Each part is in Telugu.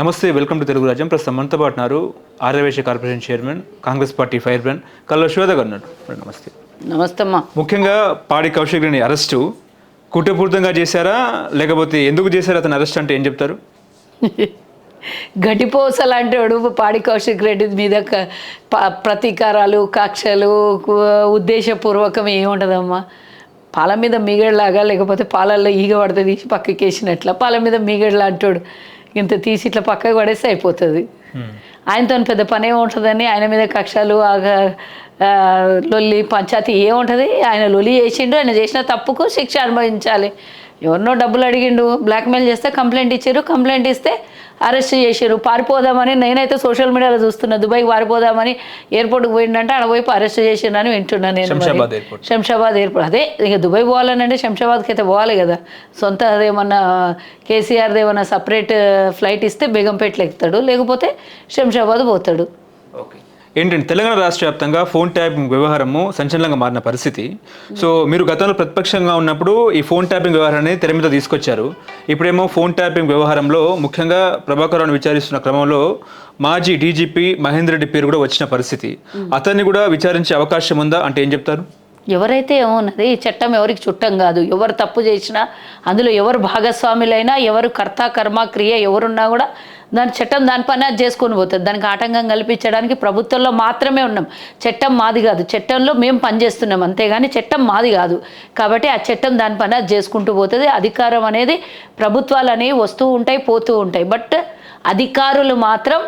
నమస్తే, వెల్కమ్ టు తెలుగు రాజ్యం. ప్రస్తుతం మనతో పాటు ఉన్నారు Aryavysya corporation chairman, Congress party fire brand Kalva Swetha గారు ఉన్నారు. నమస్తే. నమస్తే అమ్మా. ముఖ్యంగా పాడి కౌశిక్ రెడ్డిని అరెస్టు కుట్రపూరితంగా చేశారా, లేకపోతే ఎందుకు చేశారు అతను అరెస్ట్ అంటే ఏం చెప్తారు? గడ్డిపోస లాంటి వాడు పాడి కౌశిక్ రెడ్డి మీద ప్రతీకారాలు, కక్షలు, ఉద్దేశపూర్వకం ఏముంటుందమ్మా? పాల మీద మీగడలాగా, లేకపోతే పాలల్లో ఈగ పడితే తీసి పక్కకి వేసినట్ల పాల మీద మీగడలాంటాడు. ఇంత తీసి ఇట్లా పక్కకు పడేస్తే అయిపోతుంది. ఆయనతో పెద్ద పని ఏముంటుందని ఆయన మీద కక్షలు, లొల్లి, పంచాయతీ ఏముంటుంది? ఆయన లొల్లి చేసిండు, ఆయన చేసిన తప్పుకు శిక్ష అనుభవించాలి. ఎవరినో డబ్బులు అడిగిండు, బ్లాక్మెయిల్ చేస్తే కంప్లైంట్ ఇచ్చారు, కంప్లైంట్ ఇస్తే అరెస్ట్ చేశారు. పారిపోదామని నేనైతే సోషల్ మీడియాలో చూస్తున్నా, దుబాయ్కి పారిపోదామని ఎయిర్పోర్ట్కి పోయిందంటే ఆడ పోయి అరెస్ట్ చేసిండని వింటున్నాను నేను. శంషాబాద్ ఎయిర్పోర్ట్. అదే ఇక దుబాయ్ పోవాలనంటే శంషాబాద్కి అయితే పోవాలి కదా. సొంత అదేమన్నా కేసీఆర్ది ఏమన్నా సపరేట్ ఫ్లైట్ ఇస్తే బేగంపేటలో ఎక్కుతాడు, లేకపోతే శంషాబాద్ పోతాడు. ఓకే, ఏంటంటే తెలంగాణ రాష్ట్ర వ్యాప్తంగా ఫోన్ ట్యాపింగ్ వ్యవహారము సంచలనంగా మారిన పరిస్థితి. సో మీరు గతంలో ప్రతిపక్షంగా ఉన్నప్పుడు ఈ ఫోన్ ట్యాపింగ్ వ్యవహారాన్ని తెర మీద తీసుకొచ్చారు. ఇప్పుడేమో ఫోన్ ట్యాపింగ్ వ్యవహారంలో ముఖ్యంగా ప్రభాకర్ రావును విచారిస్తున్న క్రమంలో మాజీ డీజీపీ మహేందర్ రెడ్డి పేరు కూడా వచ్చిన పరిస్థితి. అతన్ని కూడా విచారించే అవకాశం ఉందా అంటే ఏం చెప్తారు? ఎవరైతే ఏమన్నది, చట్టం ఎవరికి చుట్టం కాదు. ఎవరు తప్పు చేసినా, అందులో ఎవరు భాగస్వాములైనా, ఎవరు కర్త కర్మ క్రియ ఎవరున్నా కూడా దాని చట్టం దాని పని అది చేసుకొని పోతుంది. దానికి ఆటంకం కల్పించడానికి ప్రభుత్వంలో మాత్రమే ఉన్నాం. చట్టం మాది కాదు, చట్టంలో మేము పనిచేస్తున్నాం అంతేగాని చట్టం మాది కాదు. కాబట్టి ఆ చట్టం దాని పని అది చేసుకుంటూ పోతుంది. అధికారం అనేది ప్రభుత్వాలు అనేవి వస్తూ ఉంటాయి, పోతూ ఉంటాయి. బట్ అధికారులు మాత్రం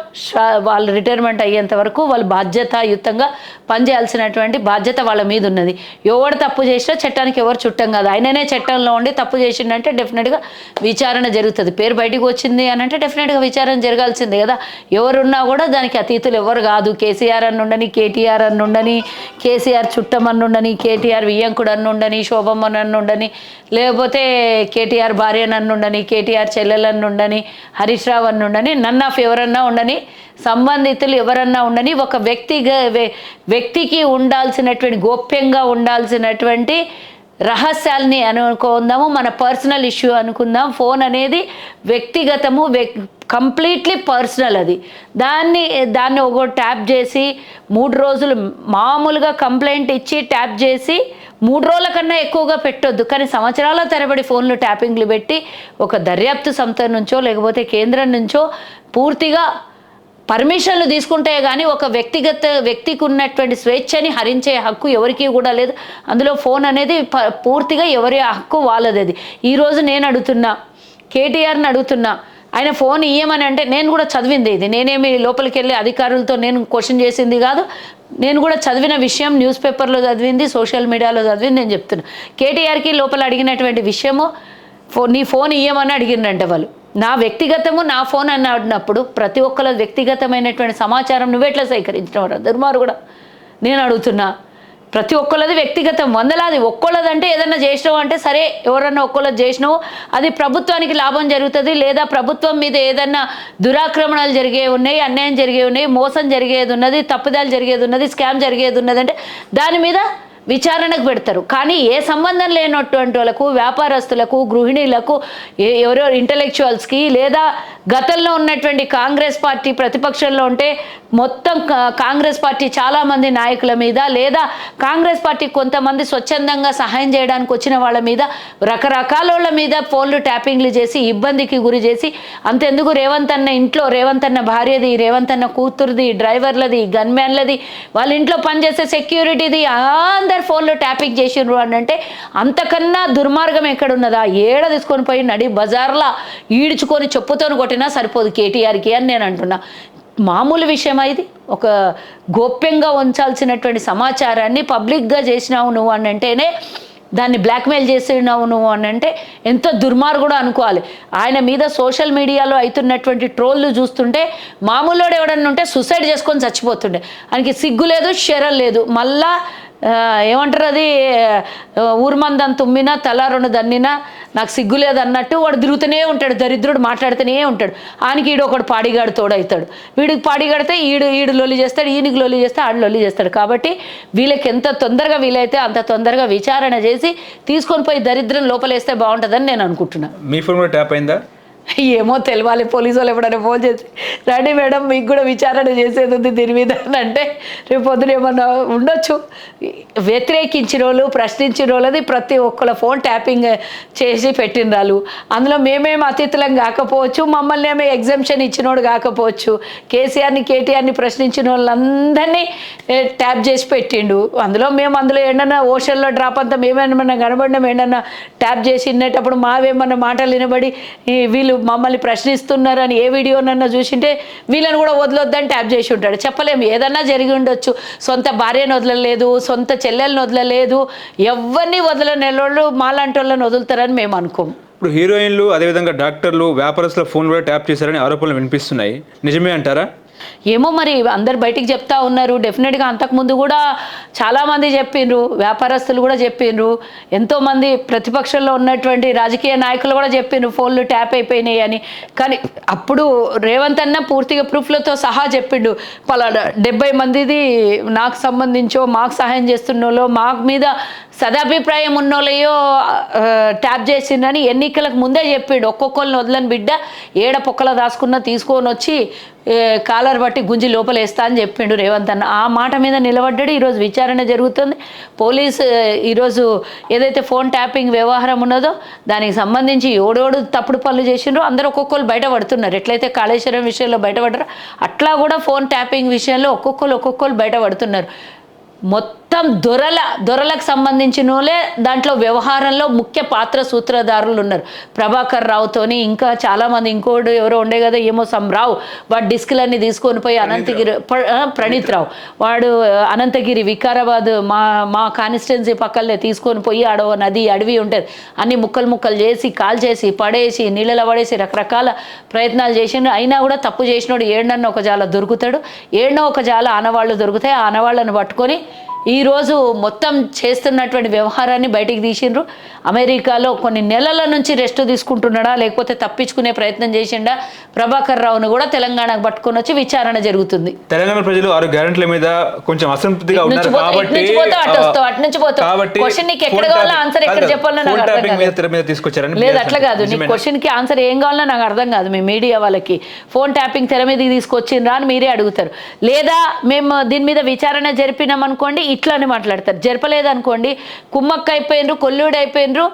వాళ్ళు రిటైర్మెంట్ అయ్యేంత వరకు వాళ్ళు బాధ్యతాయుతంగా పనిచేయాల్సినటువంటి బాధ్యత వాళ్ళ మీద ఉన్నది. ఎవరు తప్పు చేసినా చట్టానికి ఎవరు చుట్టం కాదు. ఆయననే చట్టంలో ఉండి తప్పు చేసిందంటే డెఫినెట్గా విచారణ జరుగుతుంది. పేరు బయటకు వచ్చింది అని అంటే డెఫినెట్గా విచారణ జరగాల్సిందే కదా. ఎవరున్నా కూడా దానికి అతీతులు ఎవరు కాదు. కేసీఆర్ అని ఉండని, కేటీఆర్ అని ఉండని, కేసీఆర్ చుట్టం అని ఉండని, కేటీఆర్ వియ్యంకుడు అని ఉండని, శోభమ్మ అని ఉండని, లేకపోతే కేటీఆర్ భార్య నన్ను ఉండని, కేటీఆర్ చెల్లెలను ఉండని, హరీష్ రావు అని ఉండని, నన్ ఆఫ్ ఎవరన్నా ఉండని, సంబంధితులు ఎవరన్నా ఉండని, ఒక వ్యక్తికి ఉండాల్సినటువంటి, గోప్యంగా ఉండాల్సినటువంటి రహస్యాల్ని అనుకుందాము, మన పర్సనల్ ఇష్యూ అనుకుందాం. ఫోన్ అనేది వ్యక్తిగతము, కంప్లీట్లీ పర్సనల్. అది దాన్ని ఒక ట్యాప్ చేసి 3 రోజులు మామూలుగా కంప్లైంట్ ఇచ్చి ట్యాప్ చేసి 3 రోజుల కన్నా ఎక్కువగా పెట్టొద్దు. కానీ సంవత్సరాల తరబడి ఫోన్లు ట్యాపింగ్లు పెట్టి ఒక దర్యాప్తు సంస్థ నుంచో లేకపోతే కేంద్రం నుంచో పూర్తిగా పర్మిషన్లు తీసుకుంటే కానీ ఒక వ్యక్తికి ఉన్నటువంటి స్వేచ్ఛని హరించే హక్కు ఎవరికి కూడా లేదు. అందులో ఫోన్ అనేది పూర్తిగా ఎవరి హక్కు వాళ్ళది. అది ఈరోజు నేను అడుగుతున్నా, కేటీఆర్ని అడుగుతున్నా, ఆయన ఫోన్ ఇయ్యమని అంటే నేను కూడా చదివింది ఇది. నేనేమి లోపలికి వెళ్ళి అధికారులతో నేను క్వశ్చన్ చేసింది కాదు. నేను కూడా చదివిన విషయం, న్యూస్ పేపర్లో చదివింది, సోషల్ మీడియాలో చదివింది నేను చెప్తున్నా. కేటీఆర్కి లోపల అడిగినటువంటి విషయము నీ ఫోన్ ఇయ్యమని అడిగిందంటే వాళ్ళు. నా వ్యక్తిగతము, నా ఫోన్ అని అడిగినప్పుడు ప్రతి ఒక్కళ్ళ వ్యక్తిగతమైనటువంటి సమాచారం నువ్వెట్లా సేకరించినవారు దుర్మారు కూడా నేను అడుగుతున్నా. ప్రతి ఒక్కళ్ళది వ్యక్తిగతం, వందలాది. ఒక్కళ్ళదంటే ఏదన్నా చేసినావు అంటే సరే, ఎవరన్నా ఒక్కళ్ళది చేసినావు, అది ప్రభుత్వానికి లాభం జరుగుతుంది, లేదా ప్రభుత్వం మీద ఏదన్నా దురాక్రమణలు జరిగేవి ఉన్నాయి, అన్యాయం జరిగేవి ఉన్నాయి, మోసం జరిగేది ఉన్నది, తప్పుదాలు జరిగేది ఉన్నది, స్కామ్ జరిగేది ఉన్నది అంటే దాని మీద విచారణకు పెడతారు. కానీ ఏ సంబంధం లేనటువంటి వాళ్ళకు, వ్యాపారస్తులకు, గృహిణీలకు, ఎవరో ఇంటలెక్చువల్స్కి, లేదా గతంలో ఉన్నటువంటి కాంగ్రెస్ పార్టీ ప్రతిపక్షంలో ఉంటే మొత్తం కాంగ్రెస్ పార్టీ చాలామంది నాయకుల మీద, లేదా కాంగ్రెస్ పార్టీ కొంతమంది స్వచ్ఛందంగా సహాయం చేయడానికి వచ్చిన వాళ్ళ మీద, రకరకాల వాళ్ళ మీద ఫోన్లు ట్యాపింగ్లు చేసి ఇబ్బందికి గురి చేసి, అంతెందుకు రేవంత్ అన్న ఇంట్లో, రేవంత్ అన్న భార్యది, రేవంత్ అన్న కూతురుది, డ్రైవర్లది, గన్మ్యాన్లది, వాళ్ళ ఇంట్లో పనిచేసే సెక్యూరిటీది అందరు ఫోన్లో ట్యాపింగ్ చేసిండ్రు అని అంటే అంతకన్నా దుర్మార్గం ఎక్కడున్నదా? ఏడ తీసుకొని పోయి నడి బజార్లా ఈడ్చుకొని చెప్పుతో కొట్టినా సరిపోదు కేటీఆర్కి అని నేను అంటున్నా. మామూలు విషయమా ఇది? ఒక గోప్యంగా ఉంచాల్సినటువంటి సమాచారాన్ని పబ్లిక్గా చేసినావు నువ్వు అని అంటేనే, దాన్ని బ్లాక్మెయిల్ చేసినావు నువ్వు అని అంటే ఎంతో దుర్మార్గుడు అనుకోవాలి. ఆయన మీద సోషల్ మీడియాలో అవుతున్నటువంటి ట్రోళ్ళు చూస్తుంటే మామూలుడు ఎవడన్నా ఉంటే సూసైడ్ చేసుకొని చచ్చిపోతుండే. ఆయనకి సిగ్గు లేదు, శరం లేదు. మళ్ళా ఏమంటారు, అది ఊర్మందం తుమ్మినా తల 2 దన్నినా నాకు సిగ్గు లేదు అన్నట్టు వాడు తిరుగుతూనే ఉంటాడు. దరిద్రుడు మాట్లాడుతూనే ఉంటాడు. ఆయనకి ఒకడు పాడిగాడు తోడవుతాడు. వీడికి పాడిగాడితే ఈడు లొల్లి చేస్తాడు, ఈయనకి లొల్లి చేస్తే ఆడు లొల్లి చేస్తాడు. కాబట్టి వీళ్ళకి ఎంత తొందరగా వీలైతే అంత తొందరగా విచారణ చేసి తీసుకొని పోయి దరిద్రం లోపలేస్తే బాగుంటుందని నేను అనుకుంటున్నాను. మీ ఫోన్ కూడా ట్యాప్ అయిందా? ఏమో తెలవాలి, పోలీసు వాళ్ళు ఎప్పుడైనా ఫోన్ చేసి రండి మేడం మీకు కూడా విచారణ చేసేది ఉంది దీని మీద అని అంటే రేపు పొద్దున ఏమన్నా ఉండొచ్చు. వ్యతిరేకించిన వాళ్ళు, ప్రశ్నించిన వాళ్ళది ప్రతి ఒక్కళ్ళ ఫోన్ ట్యాపింగ్ చేసి పెట్టిన వాళ్ళు. అందులో మేమేమి అతిథులం కాకపోవచ్చు, మమ్మల్ని ఏమో ఎగ్జామ్షన్ ఇచ్చినోడు కాకపోవచ్చు. కేసీఆర్ని కేటీఆర్ని ప్రశ్నించిన వాళ్ళందరినీ ట్యాప్ చేసి పెట్టిండు. అందులో ఏంటన్నా ఓషన్లో డ్రాప్ అంతా మేమేమన్నా కనబడినాం, ఏంటన్నా ట్యాప్ చేసి వినేటప్పుడు మావేమన్నా మాటలు వినబడి వీళ్ళు మమ్మల్ని ప్రశ్నిస్తున్నారని ఏ వీడియోనన్నా చూసింటే వీళ్ళని కూడా వదలొద్దని ట్యాప్ చేసి ఉంటాడు. చెప్పలేము, ఏదన్నా జరిగి ఉండొచ్చు. సొంత భార్యను వదలలేదు, సొంత చెల్లెల్ని వదలలేదు, ఎవరిని వదలని వాళ్ళు మాలాంటి వాళ్ళని వదులుతారని మేము అనుకోము. ఇప్పుడు హీరోయిన్లు అదేవిధంగా డాక్టర్లు వ్యాపారస్తుల ఫోన్ కూడా ట్యాప్ చేశారని ఆరోపణలు వినిపిస్తున్నాయి, నిజమే అంటారా? ఏమో మరి అందరు బయటికి చెప్తా ఉన్నారు. డెఫినెట్గా అంతకుముందు కూడా చాలామంది చెప్పిండ్రు, వ్యాపారస్తులు కూడా చెప్పిండ్రు, ఎంతోమంది ప్రతిపక్షంలో ఉన్నటువంటి రాజకీయ నాయకులు కూడా చెప్పిండ్రు ఫోన్లు ట్యాప్ అయిపోయినాయి అని. కానీ అప్పుడు రేవంత్ అన్న పూర్తిగా ప్రూఫ్లతో సహా చెప్పిండు, పలానా 70 మందిది నాకు సంబంధించో, మాకు సహాయం చేస్తున్నోళ్ళో, మాకు మీద సదాభిప్రాయం ఉన్నోళ్ళయో ట్యాప్ చేసిందని ఎన్నికలకు ముందే చెప్పిండు. ఒక్కొక్కరిని వదలని బిడ్డ ఏడ పొక్కల దాచుకున్నా తీసుకొని వచ్చి కాలర్ బట్టి గుంజి లోపలేస్తా అని చెప్పిండు రేవంత్ అన్న. ఆ మాట మీద నిలబడ్డాడు. ఈరోజు విచారణ జరుగుతుంది. పోలీసు ఈరోజు ఏదైతే ఫోన్ ట్యాపింగ్ వ్యవహారం ఉన్నదో దానికి సంబంధించి ఓడోడు తప్పుడు పనులు చేసిండ్రో అందరూ ఒక్కొక్కరు బయటపడుతున్నారు. ఎట్లయితే కాళేశ్వరం విషయంలో బయటపడ్డారో అట్లా కూడా ఫోన్ ట్యాపింగ్ విషయంలో ఒక్కొక్కరు బయటపడుతున్నారు. మొత్తం దొరలకు సంబంధించిన వాళ్ళే దాంట్లో వ్యవహారంలో ముఖ్య పాత్ర సూత్రధారులు ఉన్నారు. ప్రభాకర్ రావుతోని ఇంకా చాలామంది, ఇంకోడు ఎవరో ఉండే కదా ఏమో రావు, వాడు డిస్కులన్నీ తీసుకొని పోయి అనంతగిరి, ప్రణీత్ రావు, వాడు అనంతగిరి వికారాబాద్ మా కాన్స్టిట్యున్సీ పక్కనే తీసుకొని పోయి ఆడ నది అడవి ఉంటుంది అన్ని ముక్కలు చేసి కాల్ చేసి పడేసి నీళ్ళలో పడేసి రకరకాల ప్రయత్నాలు చేసిండు. అయినా కూడా తప్పు చేసినోడు ఏడన్నా ఒక జాల దొరుకుతాడు, ఏడనో ఒక జాల ఆనవాళ్ళు దొరుకుతాయి. ఆ ఆనవాళ్ళను పట్టుకొని ఈరోజు మొత్తం చేస్తున్నటువంటి వ్యవహారాన్ని బయటికి తీసిండ్రు. అమెరికాలో కొన్ని నెలల నుంచి రెస్ట్ తీసుకుంటున్నాడా లేకపోతే తప్పించుకునే ప్రయత్నం చేసిండా ప్రభాకర్ రావును కూడా తెలంగాణకు పట్టుకొని వచ్చి విచారణ జరుగుతుంది. తెలంగాణ ప్రజలు 6 గ్యారెంటీల మీద కొంచెం అసంతృప్తిగా ఉన్నారు కాబట్టి క్వశ్చన్ నీకు ఎక్కడ కావాలో ఆన్సర్ ఎక్కడ చెప్పాలో నాకు అర్థం కాదు. లేదు అట్లా కాదు, నీ క్వశ్చన్ కి ఆన్సర్ ఏం కావాలో నాకు అర్థం కాదు. మీ మీడియా వాళ్ళకి ఫోన్ ట్యాపింగ్ తెర మీద తీసుకొచ్చిండ్రా అని మీరే అడుగుతారు. లేదా మేము దీని మీద విచారణ జరిపినాం అనుకోండి ఇట్లానే మాట్లాడతారు. జరపలేదనుకోండి కుమ్మక్క అయిపోయినరు, కొల్లుడు అయిపోయినరు.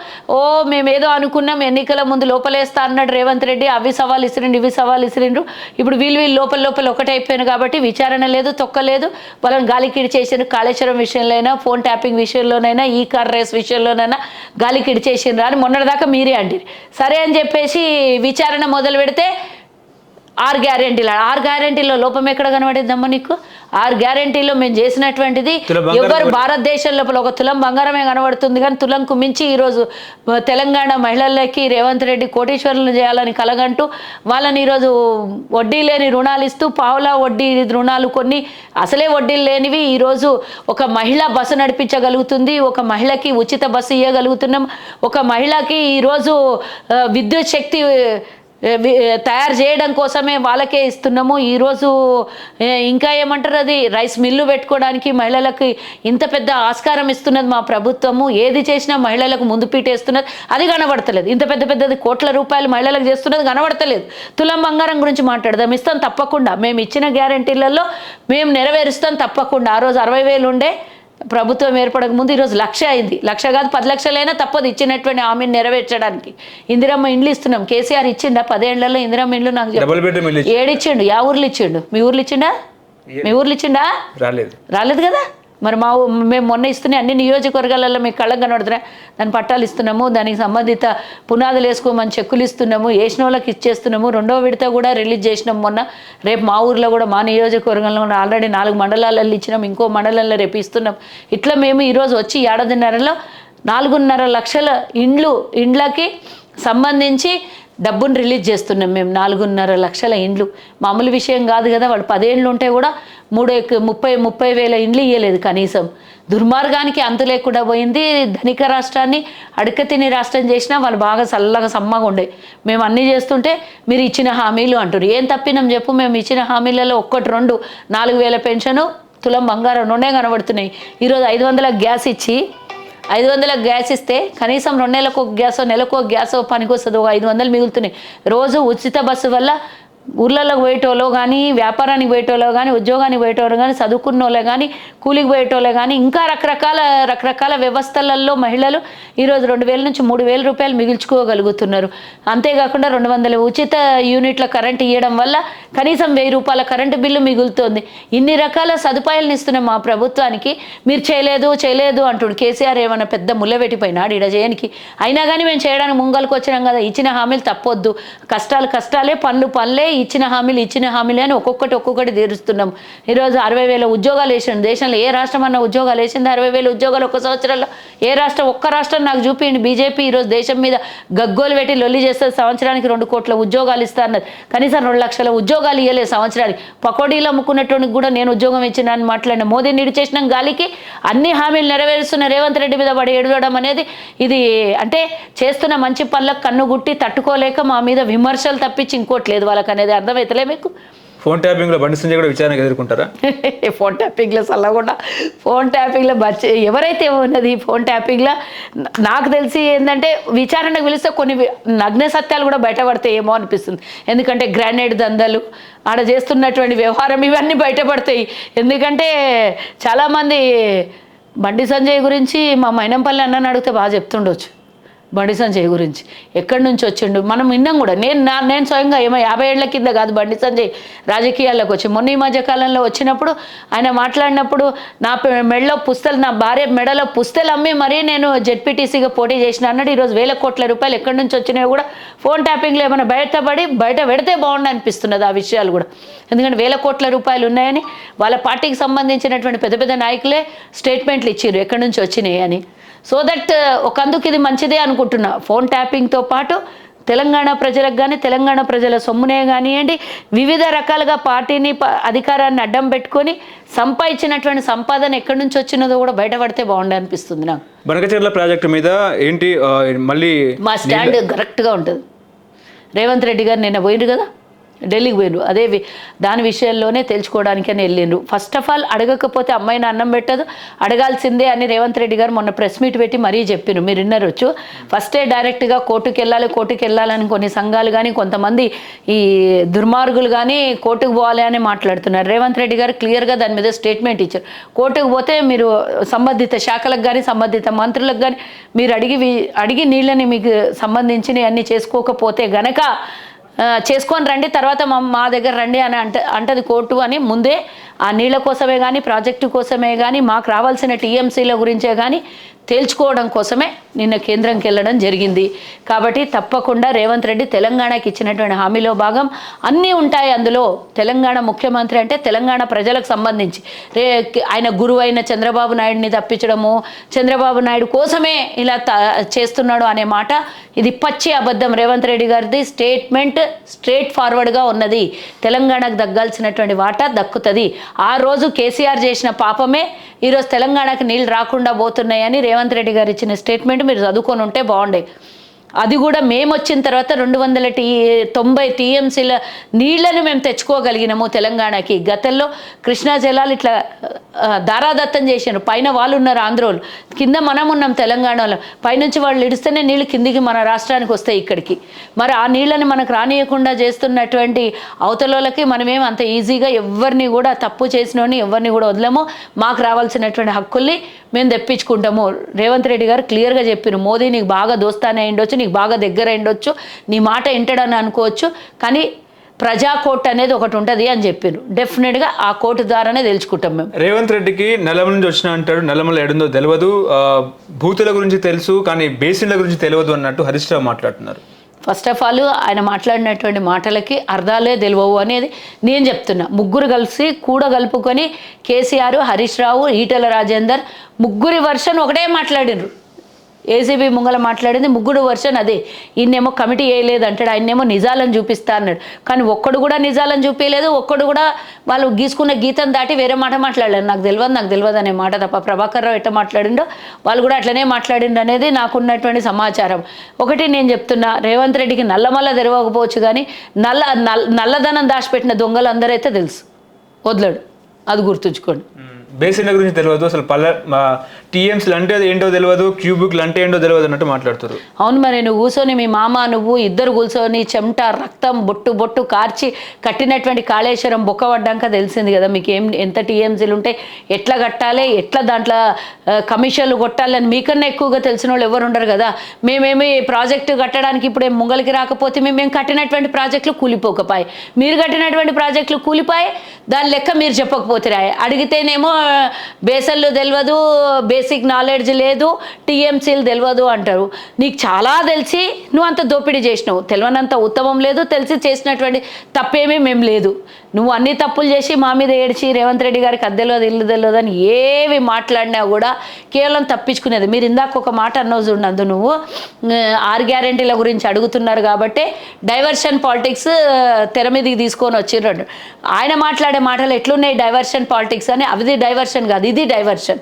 మేమేదో అనుకున్నాం, ఎన్నికల ముందు లోపలేస్తా అన్నాడు రేవంత్ రెడ్డి, అవి సవాల్ ఇసిరిండు ఇవి సవాల్ ఇసిరిండ్రు. ఇప్పుడు వీళ్ళు లోపల ఒకటే అయిపోయారు కాబట్టి విచారణ లేదు, తొక్కలేదు. వాళ్ళని గాలికిడి చేసిండ్రు. కాళేశ్వరం విషయంలో అయినా, ఫోన్ ట్యాపింగ్ విషయంలోనైనా, ఈ కార్ రేస్ విషయంలోనైనా గాలికిడి చేసిండ్రు అని మొన్నటిదాకా మీరే అంటారు. సరే అని చెప్పేసి విచారణ మొదలు పెడితే 6 గ్యారెంటీలో లోపం ఎక్కడ కనబడిద్దమ్మా నీకు? 6 గ్యారెంటీలో మేము చేసినటువంటిది ఎవరు భారతదేశం లోపల ఒక తులం బంగారమే కనబడుతుంది, కానీ తులంకు మించి ఈరోజు తెలంగాణ మహిళలకి రేవంత్ రెడ్డి కోటీశ్వరులను చేయాలని కలగంటూ వాళ్ళని ఈరోజు వడ్డీ లేని రుణాలు ఇస్తూ పావులా వడ్డీ రుణాలు కొన్ని అసలే వడ్డీలు లేనివి ఈరోజు ఒక మహిళ బస్సు నడిపించగలుగుతుంది, ఒక మహిళకి ఉచిత బస్సు ఇవ్వగలుగుతున్నాం, ఒక మహిళకి ఈరోజు విద్యుత్ శక్తి తయారు చేయడం కోసమే వాళ్ళకే ఇస్తున్నాము. ఈరోజు ఇంకా ఏమంటారు, అది రైస్ మిల్లు పెట్టుకోవడానికి మహిళలకు ఇంత పెద్ద ఆస్కారం ఇస్తున్నది మా ప్రభుత్వము. ఏది చేసినా మహిళలకు ముందు పీటేస్తున్నది, అది కనబడతలేదు. ఇంత పెద్దది కోట్ల రూపాయలు మహిళలకు చేస్తున్నది కనబడతలేదు. తులం బంగారం గురించి మాట్లాడదాం, ఇస్తాం తప్పకుండా. మేము ఇచ్చిన గ్యారెంటీలలో మేము నెరవేరుస్తాం తప్పకుండా. ఆ రోజు 60,000 ఉండే ప్రభుత్వం ఏర్పడక ముందు ఈరోజు 1,00,000 అయింది. 1,00,000 కాదు 10,00,000 తప్పదు ఇచ్చినటువంటి హామీని నెరవేర్చడానికి. ఇందిరమ్మ ఇండ్లు ఇస్తున్నాం. కేసీఆర్ ఇచ్చిండా 10 ఏళ్లలో ఇందిరమ్మ ఇండ్లు? నాకు ఏడిచ్చిండు? యా ఊర్లు ఇచ్చిండు? మీ ఊర్లు ఇచ్చిండా? రాలేదు కదా. మరి మేము మొన్న ఇస్తున్నాయి అన్ని నియోజకవర్గాలలో మీకు కళ్ళకు కనబడుతున్నాయి. దాని పట్టాలు ఇస్తున్నాము, దానికి సంబంధిత పునాదులు వేసుకోమని చెక్కులు ఇస్తున్నాము, వేసిన వాళ్ళకి ఇచ్చేస్తున్నాము. 2వ విడత కూడా రిలీజ్ చేసినాం మొన్న. రేపు మా ఊర్లో కూడా మా నియోజకవర్గంలో కూడా ఆల్రెడీ 4 మండలాలలో ఇచ్చినాం, ఇంకో మండలంలో రేపు ఇస్తున్నాం. ఇట్లా మేము ఈరోజు వచ్చి 4.5 లక్షల ఇండ్లకి సంబంధించి డబ్బును రిలీజ్ చేస్తున్నాం. మేము 4.5 లక్షల ఇండ్లు మామూలు విషయం కాదు కదా. వాళ్ళు 10 ఏళ్ళు ఉంటే కూడా 30,000 ఇండ్లు ఇవ్వలేదు కనీసం. దుర్మార్గానికి అంతు లేకుండా పోయింది. ధనిక రాష్ట్రాన్ని అడకతిని రాష్ట్రం చేసినా వాళ్ళు బాగా చల్లగా సమ్మగా ఉండే. మేము అన్నీ చేస్తుంటే మీరు ఇచ్చిన హామీలు అంటారు. ఏం తప్పినాం చెప్పు? మేము ఇచ్చిన హామీలలో 1-2 4,000 పెన్షను, తులం బంగారం 2 కనబడుతున్నాయి. ఈరోజు 500 గ్యాస్ ఇచ్చి 500లకు గ్యాస్ ఇస్తే కనీసం 2 నెలలకు ఒక గ్యాసో నెలకు ఒక గ్యాసో పనికొస్తుంది, ఒక 500 మిగులుతున్నాయి. రోజు ఉచిత బస్సు వల్ల ఊర్లలోకి పోయేటోళ్ళు కానీ, వ్యాపారానికి పోయేటోళ్ళు కానీ, ఉద్యోగానికి పోయేటోళ్ళు కానీ, చదువుకున్న వాళ్ళే కానీ, కూలికి పోయేటోళ్ళే కానీ, ఇంకా రకరకాల వ్యవస్థలలో మహిళలు ఈరోజు 2,000 నుంచి 3,000 రూపాయలు మిగిల్చుకోగలుగుతున్నారు. అంతేకాకుండా 200 ఉచిత యూనిట్ల కరెంట్ ఇవ్వడం వల్ల కనీసం 1,000 రూపాయల కరెంటు బిల్లు మిగులుతోంది. ఇన్ని రకాల సదుపాయాలను ఇస్తున్నాం మా ప్రభుత్వానికి. మీరు చేయలేదు అంటుడు కేసీఆర్. ఏమైనా పెద్ద ముల్లబెట్టిపోయినాడు ఈడ చేయనికి? అయినా కానీ మేము చేయడానికి ముంగల్కి వచ్చినాం కదా. ఇచ్చిన హామీలు తప్పొద్దు, కష్టాలే, పనులే, ఇచ్చిన హామీలే అని ఒక్కొక్కటి తీరుస్తున్నాం. ఈరోజు 60,000 ఉద్యోగాలు వేసిండు. దేశంలో ఏ రాష్ట్రం అన్న ఉద్యోగాలు వేసింది? 60,000 ఉద్యోగాలు ఒక్క సంవత్సరంలో ఏ రాష్ట్రం? ఒక్క రాష్ట్రం నాకు చూపించండి. బీజేపీ ఈరోజు దేశం మీద గగ్గోలు పెట్టి లొల్లి చేస్తే సంవత్సరానికి 2 కోట్ల ఉద్యోగాలు ఇస్తా అన్నది. కనీసం 2 లక్షల ఉద్యోగాలు ఇవ్వలేదు సంవత్సరానికి. పకోడీలు అమ్ముకున్నటువంటి కూడా నేను ఉద్యోగం ఇచ్చిన అని మాట్లాడిన మోదీ నిడిచేసిన గాలికి అన్ని హామీలు నెరవేరుస్తున్న రేవంత్ రెడ్డి మీద పడి ఏడవడం అనేది ఇది అంటే చేస్తున్న మంచి పనులకు కన్నుగుట్టి తట్టుకోలేక మా మీద విమర్శలు తప్పించి ఇంకోటి లేదు వాళ్ళకి అనేది అర్థమవుతలే మీకు. ఫోన్ ట్యాపింగ్లో బండి సంజయ్ కూడా విచారణకు ఎదుర్కొంటారా? ఫోన్ ట్యాపింగ్లో చల్లకుండా ఫోన్ ట్యాపింగ్లో ఎవరైతే ఉన్నది ఫోన్ ట్యాపింగ్లో నాకు తెలిసి ఏంటంటే విచారణకు పిలిస్తే కొన్ని నగ్న సత్యాలు కూడా బయటపడతాయి ఏమో అనిపిస్తుంది. ఎందుకంటే గ్రానైడ్ దందాలు, ఆడ చేస్తున్నటువంటి వ్యవహారం ఇవన్నీ బయటపడతాయి. ఎందుకంటే చాలామంది బండి సంజయ్ గురించి మా మైనంపల్లి అన్నని అడిగితే బాగా చెప్తుండొచ్చు. బండి సంజయ్ గురించి ఎక్కడి నుంచి వచ్చిండు మనం విన్నాం కూడా. నేను స్వయంగా 50 ఏళ్ల కింద కాదు బండి సంజయ్ రాజకీయాల్లోకి వచ్చి, మొన్న ఈ మధ్య కాలంలో వచ్చినప్పుడు ఆయన మాట్లాడినప్పుడు నా నా భార్య మెడలో పుస్తలు అమ్మి మరీ నేను జెడ్పీటీసీగా పోటీ చేసిన అన్నాడు. ఈరోజు 1,000 కోట్ల రూపాయలు ఎక్కడి నుంచి వచ్చినాయో కూడా ఫోన్ ట్యాపింగ్లో ఏమైనా బయట పెడితే బాగుండు అనిపిస్తున్నది ఆ విషయాలు కూడా. ఎందుకంటే 1,000 కోట్ల రూపాయలు ఉన్నాయని వాళ్ళ పార్టీకి సంబంధించినటువంటి పెద్ద నాయకులే స్టేట్మెంట్లు ఇచ్చారు ఎక్కడి నుంచి వచ్చినాయి అని. సో దట్ ఒకందుకు ఇది మంచిదే అనుకుంటున్నా. ఫోన్ ట్యాపింగ్తో పాటు తెలంగాణ ప్రజలకు కానీ, తెలంగాణ ప్రజల సొమ్మునే కానివ్వండి, వివిధ రకాలుగా పార్టీని అధికారాన్ని అడ్డం పెట్టుకొని సంపాదించినటువంటి సంపాదన ఎక్కడి నుంచి వచ్చినదో కూడా బయటపడితే బాగుండే అనిపిస్తుంది నాకు. బనకచెర్ల ప్రాజెక్టు మీద ఏంటి మళ్ళీ మా స్టాండ్ కరెక్ట్గా ఉంటుంది. రేవంత్ రెడ్డి గారు నిన్న పోయిండ్రు కదా, ఢిల్లీకి పోయినరు. దాని విషయంలోనే తెలుసుకోవడానికని వెళ్ళిండ్రు. ఫస్ట్ ఆఫ్ ఆల్ అడగకపోతే అమ్మాయిని అన్నం పెట్టదు, అడగాల్సిందే అని రేవంత్ రెడ్డి గారు మొన్న ప్రెస్ మీట్ పెట్టి మరీ చెప్పిను. మీరు విన్నరొచ్చు. ఫస్టే డైరెక్ట్గా కోర్టుకు వెళ్ళాలని కొన్ని సంఘాలు కానీ కొంతమంది ఈ దుర్మార్గులు కానీ కోర్టుకు పోవాలి అని మాట్లాడుతున్నారు. రేవంత్ రెడ్డి గారు క్లియర్గా దాని మీద స్టేట్మెంట్ ఇచ్చారు. కోర్టుకు పోతే మీరు సంబంధిత శాఖలకు కానీ సంబంధిత మంత్రులకు కానీ మీరు అడిగి నీళ్ళని మీకు సంబంధించినవి అన్నీ చేసుకోకపోతే గనక చేసుకొని రండి, తర్వాత మా దగ్గర రండి అని అంటది కోర్టు అని ముందే ఆ నీళ్ళ కోసమే కానీ ప్రాజెక్టు కోసమే కానీ మాకు రావాల్సిన టీఎంసీల గురించే కానీ తేల్చుకోవడం కోసమే నిన్న కేంద్రంకి వెళ్ళడం జరిగింది. కాబట్టి తప్పకుండా రేవంత్ రెడ్డి తెలంగాణకి ఇచ్చినటువంటి హామీలో భాగం అన్నీ ఉంటాయి. అందులో తెలంగాణ ముఖ్యమంత్రి అంటే తెలంగాణ ప్రజలకు సంబంధించి ఆయన గురువు అయిన చంద్రబాబు నాయుడిని తప్పించడము, చంద్రబాబు నాయుడు కోసమే ఇలా చేస్తున్నాడు అనే మాట ఇది పచ్చి అబద్ధం. రేవంత్ రెడ్డి గారిది స్టేట్మెంట్ స్ట్రేట్ ఫార్వర్డ్గా ఉన్నది. తెలంగాణకు దక్కాల్సినటువంటి వాటా దక్కుతుంది. ఆ రోజు కేసీఆర్ చేసిన పాపమే ఈరోజు తెలంగాణకు నీళ్ళు రాకుండా పోతున్నాయని రేవంత్ రెడ్డి గారు ఇచ్చిన స్టేట్మెంట్ మీరు చదువుకొని ఉంటే బాగుండే. అది కూడా మేము వచ్చిన తర్వాత 290 టీఎంసీల నీళ్లను మేము తెచ్చుకోగలిగినాము తెలంగాణకి. గతంలో కృష్ణా జలాలు ఇట్లా దారాదత్తం చేశారు. పైన వాళ్ళు ఉన్నారు ఆంధ్రోలు, కింద మనం ఉన్నాం తెలంగాణలో. పైనుంచి వాళ్ళు ఇడిస్తేనే నీళ్ళు కిందికి మన రాష్ట్రానికి వస్తాయి ఇక్కడికి. మరి ఆ నీళ్ళని మనకు రానియకుండా చేస్తున్నటువంటి అవతలకి మనమేం అంత ఈజీగా ఎవరిని కూడా తప్పు చేసినోని ఎవరిని కూడా వదలము. మాకు రావాల్సినటువంటి హక్కుల్ని మేము తెప్పించుకుంటాము. రేవంత్ రెడ్డి గారు క్లియర్గా చెప్పారు, మోదీ నీకు బాగా దోస్తానే అయిండొచ్చు, నీకు బాగా దగ్గర అయిండొచ్చు, నీ మాట వింటాడని అనుకోవచ్చు, కానీ ప్రజా కోర్టు అనేది ఒకటి ఉంటుంది అని చెప్పారు. డెఫినెట్గా ఆ కోర్టు ద్వారానే తెలుసుకుంటాం మేము. రేవంత్ రెడ్డికి నల్లమల నుంచి వచ్చిన అంటాడు, నల్లమల ఎడుందో తెలియదు, భూతుల గురించి తెలుసు కానీ బేసిన్ల గురించి తెలియదు అన్నట్టు హరీష్ రావు మాట్లాడుతున్నారు. ఫస్ట్ ఆఫ్ ఆల్ ఆయన మాట్లాడినటువంటి మాటలకి అర్థాలే తెలియవు అనేది నేను చెప్తున్నా. ముగ్గురు కలిసి కూడగలుపుకొని కేసీఆర్, హరీష్ రావు, ఈటెల రాజేందర్ ముగ్గురి వర్షన్ ఒకటే మాట్లాడినరు. ఏసీబీ ముంగల మాట్లాడింది ముగ్గురు వర్షన్ అదే. ఈయనేమో కమిటీ వేయలేదు అంటాడు, ఆయనేమో నిజాలను చూపిస్తా అన్నాడు. కానీ ఒక్కడు కూడా నిజాలను చూపించలేదు, ఒక్కడు కూడా వాళ్ళు గీసుకున్న గీతం దాటి వేరే మాట మాట్లాడలేదు. నాకు తెలియదు అనే మాట తప్ప. ప్రభాకర్ రావు ఎట్లా మాట్లాడిండో వాళ్ళు కూడా అట్లనే మాట్లాడిండు అనేది నాకున్నటువంటి సమాచారం. ఒకటి నేను చెప్తున్నా, రేవంత్ రెడ్డికి నల్లమల్ల తెరవకపోవచ్చు కానీ నల్లధనం దాచిపెట్టిన దొంగలు అందరైతే తెలుసు, వదలడు. అది గుర్తుంచుకోండి. బేసిన్ గురించి తెలియదు అసలు టీఎంసీలు అంటే అది ఏంటో తెలియదు, క్యూబిక్లు అంటే ఏంటో తెలియదు అన్నట్టు మాట్లాడుతారు. అవును, మరి నువ్వు కూర్చొని మీ మామ నువ్వు ఇద్దరు కూర్చొని చెమట రక్తం బొట్టు బొట్టు కార్చి కట్టినటువంటి కాళేశ్వరం బొక్క పడ్డాక తెలిసింది కదా మీకు ఎంత టీఎంసీలు ఉంటాయి, ఎట్లా కట్టాలి, ఎట్లా దాంట్లో కమిషన్లు కొట్టాలని మీకన్నా ఎక్కువగా తెలిసిన వాళ్ళు ఎవరు ఉండరు కదా. మేమేమి ప్రాజెక్టు కట్టడానికి ఇప్పుడు ముంగలికి రాకపోతే మేము కట్టినటువంటి ప్రాజెక్టులు కూలిపోకపోయి, మీరు కట్టినటువంటి ప్రాజెక్టులు కూలిపోయి దాని లెక్క మీరు చెప్పకపోతే అడిగితేనేమో బేసన్లు తెలియదు, బేసిక్ నాలెడ్జ్ లేదు, టీఎంసీలు తెలియదు అంటారు. నీకు చాలా తెలిసి నువ్వు అంత దోపిడీ చేసినావు, తెలియనంత ఉత్తమం లేదు, తెలిసి చేసినటువంటి తప్పేమీ మేము లేదు. నువ్వు అన్ని తప్పులు చేసి మా మీద ఏడ్చి రేవంత్ రెడ్డి గారికి అది తెలియదు ఇల్లు తెలియదు అని ఏవి మాట్లాడినా కూడా కేవలం తప్పించుకునేది. మీరు ఇందాక ఒక మాట అన్నో చూడండి, నువ్వు 6 గ్యారెంటీల గురించి అడుగుతున్నారు కాబట్టి డైవర్షన్ పాలిటిక్స్ తెర మీదకి తీసుకొని వచ్చిర్రు. ఆయన మాట్లాడే మాటలు ఎట్లున్నాయి డైవర్షన్ పాలిటిక్స్ అని, అది డైవర్షన్ కాదు ఇది డైవర్షన్.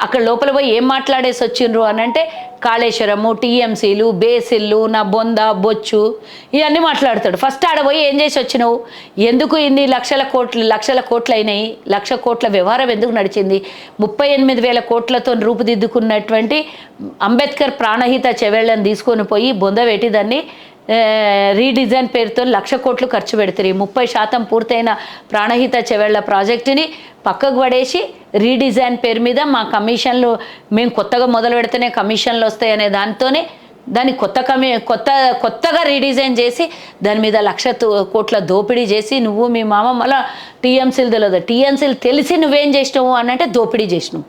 అక్కడ లోపల పోయి ఏం మాట్లాడేసి వచ్చిండ్రు అని అంటే కాళేశ్వరము, టీఎంసీలు, బేసిల్లు, నా బొంద బొచ్చు ఇవన్నీ మాట్లాడతాడు. ఫస్ట్ ఆడ పోయి ఏం చేసి వచ్చినావు, ఎందుకు ఇన్ని లక్షల కోట్లు అయినాయి, 1,00,000 కోట్ల వ్యవహారం ఎందుకు నడిచింది, 38,000 కోట్లతో రూపుదిద్దుకున్నటువంటి అంబేద్కర్ ప్రాణహిత చెవెళ్ళని తీసుకొని పోయి బొంద పెట్టి దాన్ని రీడిజైన్ పేరుతో 1,00,000 కోట్లు ఖర్చు పెడతారు. 30% పూర్తయిన ప్రాణహిత చెవెళ్ళ ప్రాజెక్టుని పక్కకు పడేసి రీడిజైన్ పేరు మీద మా కమిషన్లు మేము కొత్తగా మొదలు పెడితేనే కమిషన్లు వస్తాయనే దాంతోనే దాన్ని కొత్తగా రీడిజైన్ చేసి దాని మీద 1,00,000 కోట్ల దోపిడీ చేసి నువ్వు మీ మామ మళ్ళీ టీఎంసీలు తెలియదు, టీఎంసీలు తెలిసి నువ్వేం చేసినావు అని అంటే దోపిడీ చేసినావు.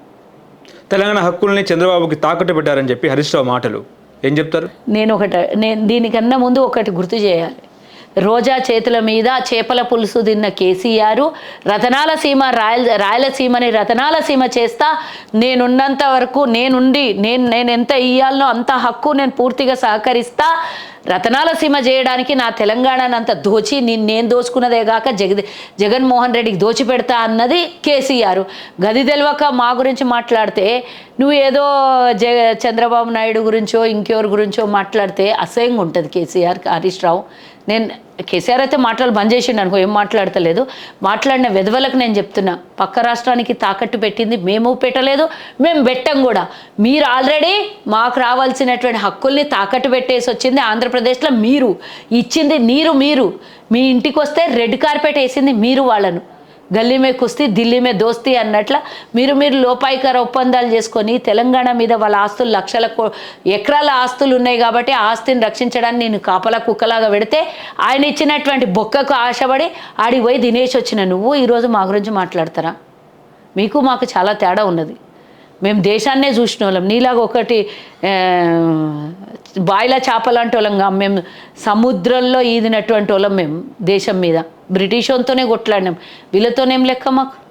తెలంగాణ హక్కుల్ని చంద్రబాబుకి తాకట్టు పెట్టారని చెప్పి హరీష్ రావు మాటలు ఏం చెప్తారు? నేను దీనికన్నా ముందు ఒకటి గుర్తు చేయాలి. రోజా చేతుల మీద చేపల పులుసు తిన్న కేసీఆర్ రాయలసీమని రతనాల సీమ చేస్తా, నేనున్నంత వరకు నేను ఎంత ఇయ్యాలనో అంత హక్కు నేను పూర్తిగా సహకరిస్తా, రతనాల సీమ చేయడానికి నా తెలంగాణను అంత దోచి నేను దోచుకున్నదే కాక జగన్మోహన్ రెడ్డికి దోచిపెడతా అన్నది కేసీఆర్. గది తెలవక మా గురించి మాట్లాడితే నువ్వు ఏదో చంద్రబాబు నాయుడు గురించో ఇంకెవరి గురించో మాట్లాడితే అసహ్యంగా ఉంటుంది కేసీఆర్. హరీష్ రావు కేసీఆర్ అయితే మాటలు బంద్ చేసిండు అనుకో, ఏం మాట్లాడతలేదు. మాట్లాడిన వెధవలకు నేను చెప్తున్నా, పక్క రాష్ట్రానికి తాకట్టు పెట్టింది మేము పెట్టలేదు, మేము పెట్టం కూడా. మీరు ఆల్రెడీ మాకు రావాల్సినటువంటి హక్కుల్ని తాకట్టు పెట్టేసి వచ్చింది ఆంధ్రప్రదేశ్లో, మీరు ఇచ్చింది మీరు మీ ఇంటికి వస్తే రెడ్ కార్పెట్ వేసింది మీరు వాళ్ళను. గల్లీ మే కుస్తీ ఢిల్లీ మే దోస్తీ అన్నట్ల మీరు లోపాయికర ఒప్పందాలు చేసుకొని తెలంగాణ మీద వాళ్ళ ఆస్తులు 1,00,000 ఎకరాల ఆస్తులు ఉన్నాయి కాబట్టి ఆ ఆస్తిని రక్షించడానికి నేను కాపలా కుక్కలాగా పెడితే ఆయన ఇచ్చినటువంటి బొక్కకు ఆశపడి ఆడికి పోయి దినేష్ వచ్చిన నువ్వు ఈరోజు మా గురించి మాట్లాడతారా? మీకు మాకు చాలా తేడా ఉన్నది. మేము దేశాన్నే చూసిన వాళ్ళం, నీలాగా ఒకటి బాయిల చేపలాంటి వాళ్ళం, మేము సముద్రంలో ఈదినటువంటి వాళ్ళం, మేము దేశం మీద బ్రిటిష్ వాళ్ళతోనే కొట్లాడినాం, వీళ్ళతోనేం లెక్క మాకు.